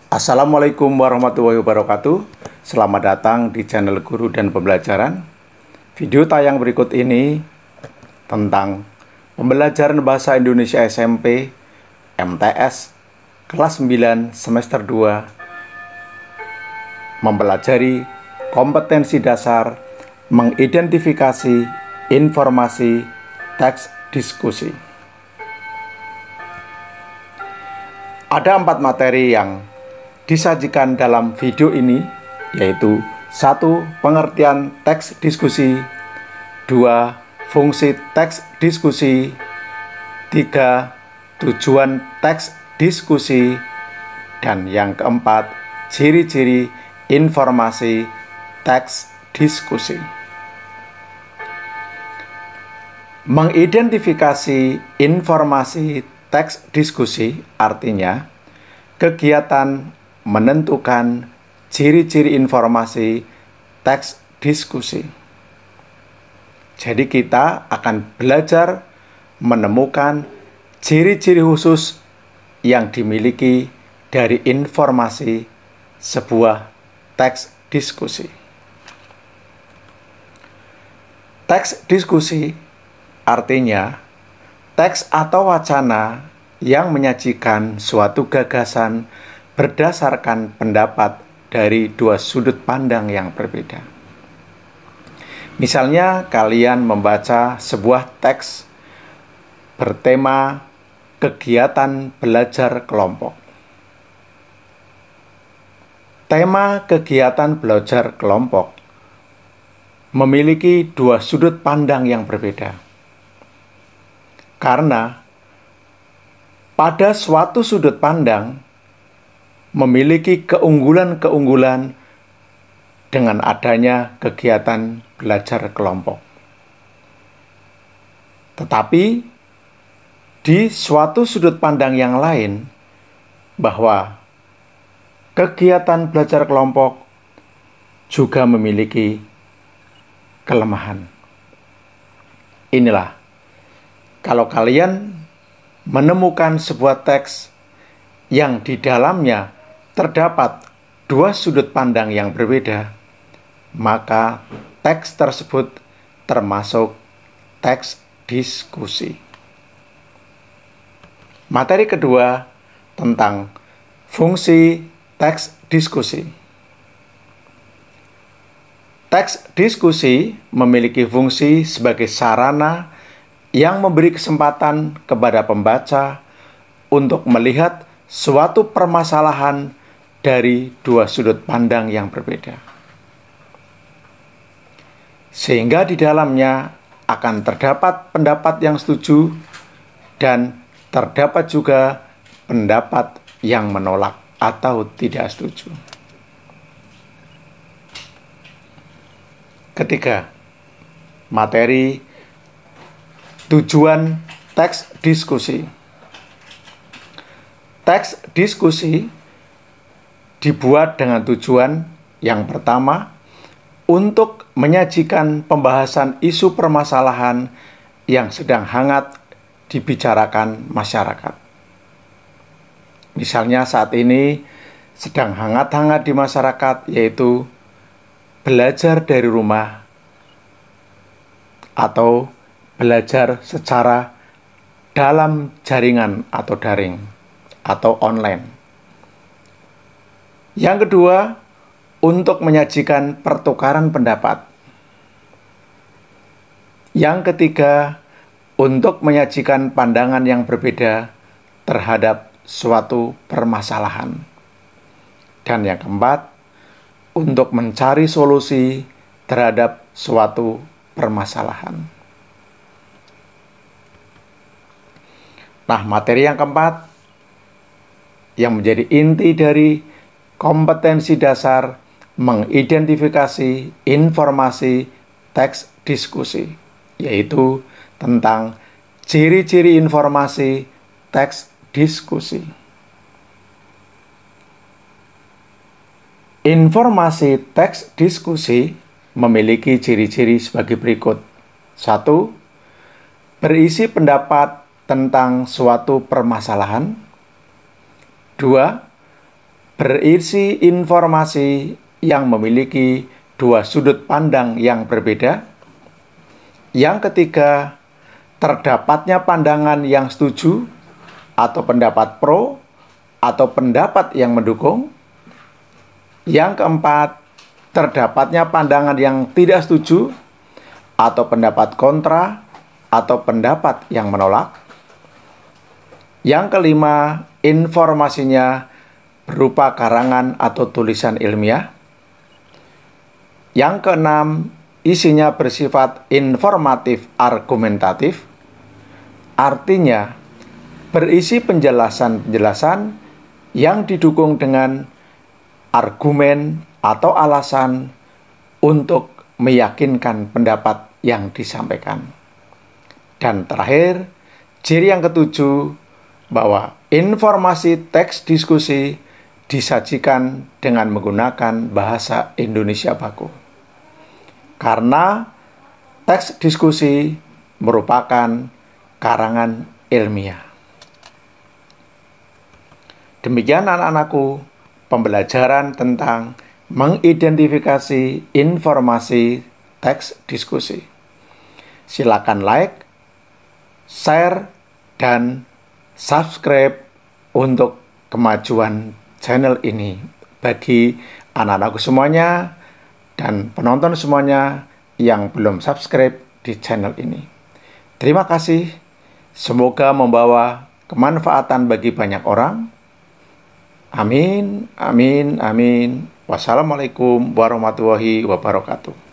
Assalamualaikum warahmatullahi wabarakatuh. Selamat datang di channel Guru dan Pembelajaran. Video tayang berikut ini tentang pembelajaran Bahasa Indonesia SMP MTS kelas 9 semester 2, mempelajari kompetensi dasar mengidentifikasi informasi teks diskusi. Ada 4 materi yang disajikan dalam video ini, yaitu 1. Pengertian teks diskusi, 2. Fungsi teks diskusi, 3. Tujuan teks diskusi, dan yang keempat, ciri-ciri informasi teks diskusi. Mengidentifikasi informasi teks diskusi artinya kegiatan menentukan ciri-ciri informasi teks diskusi. Jadi kita akan belajar menemukan ciri-ciri khusus yang dimiliki dari informasi sebuah teks diskusi. Teks diskusi artinya teks atau wacana yang menyajikan suatu gagasan berdasarkan pendapat dari dua sudut pandang yang berbeda. Misalnya, kalian membaca sebuah teks bertema kegiatan belajar kelompok. Tema kegiatan belajar kelompok memiliki dua sudut pandang yang berbeda. Karena pada suatu sudut pandang memiliki keunggulan-keunggulan dengan adanya kegiatan belajar kelompok. Tetapi di suatu sudut pandang yang lain, bahwa kegiatan belajar kelompok juga memiliki kelemahan. Inilah, kalau kalian menemukan sebuah teks yang di dalamnya terdapat dua sudut pandang yang berbeda, maka teks tersebut termasuk teks diskusi. Materi kedua tentang fungsi teks diskusi. Teks diskusi memiliki fungsi sebagai sarana yang memberi kesempatan kepada pembaca untuk melihat suatu permasalahan dari dua sudut pandang yang berbeda. Sehingga di dalamnya akan terdapat pendapat yang setuju dan terdapat juga pendapat yang menolak atau tidak setuju. Ketiga, materi tujuan teks diskusi. Teks diskusi dibuat dengan tujuan yang pertama, untuk menyajikan pembahasan isu permasalahan yang sedang hangat dibicarakan masyarakat. Misalnya saat ini sedang hangat-hangat di masyarakat, yaitu belajar dari rumah atau belajar secara dalam jaringan atau daring atau online. Yang kedua, untuk menyajikan pertukaran pendapat. Yang ketiga, untuk menyajikan pandangan yang berbeda terhadap suatu permasalahan. Dan yang keempat, untuk mencari solusi terhadap suatu permasalahan. Nah, materi yang keempat yang menjadi inti dari kompetensi dasar mengidentifikasi informasi teks diskusi, yaitu tentang ciri-ciri informasi teks diskusi. Informasi teks diskusi memiliki ciri-ciri sebagai berikut. 1. Berisi pendapat tentang suatu permasalahan. 2. berisi informasi yang memiliki dua sudut pandang yang berbeda. Yang ketiga, terdapatnya pandangan yang setuju atau pendapat pro atau pendapat yang mendukung. Yang keempat, terdapatnya pandangan yang tidak setuju atau pendapat kontra atau pendapat yang menolak. Yang kelima, informasinya berupa karangan atau tulisan ilmiah. Yang keenam, isinya bersifat informatif argumentatif. Artinya, berisi penjelasan-penjelasan yang didukung dengan argumen atau alasan untuk meyakinkan pendapat yang disampaikan. Dan terakhir, ciri yang ketujuh, bahwa informasi teks diskusi disajikan dengan menggunakan bahasa Indonesia baku. Karena teks diskusi merupakan karangan ilmiah. Demikian anak-anakku, pembelajaran tentang mengidentifikasi informasi teks diskusi. Silakan like, share, dan subscribe untuk kemajuan channel ini bagi anak-anakku semuanya dan penonton semuanya yang belum subscribe di channel ini. Terima kasih. Semoga membawa kemanfaatan bagi banyak orang. Amin, amin, amin. Wassalamualaikum warahmatullahi wabarakatuh.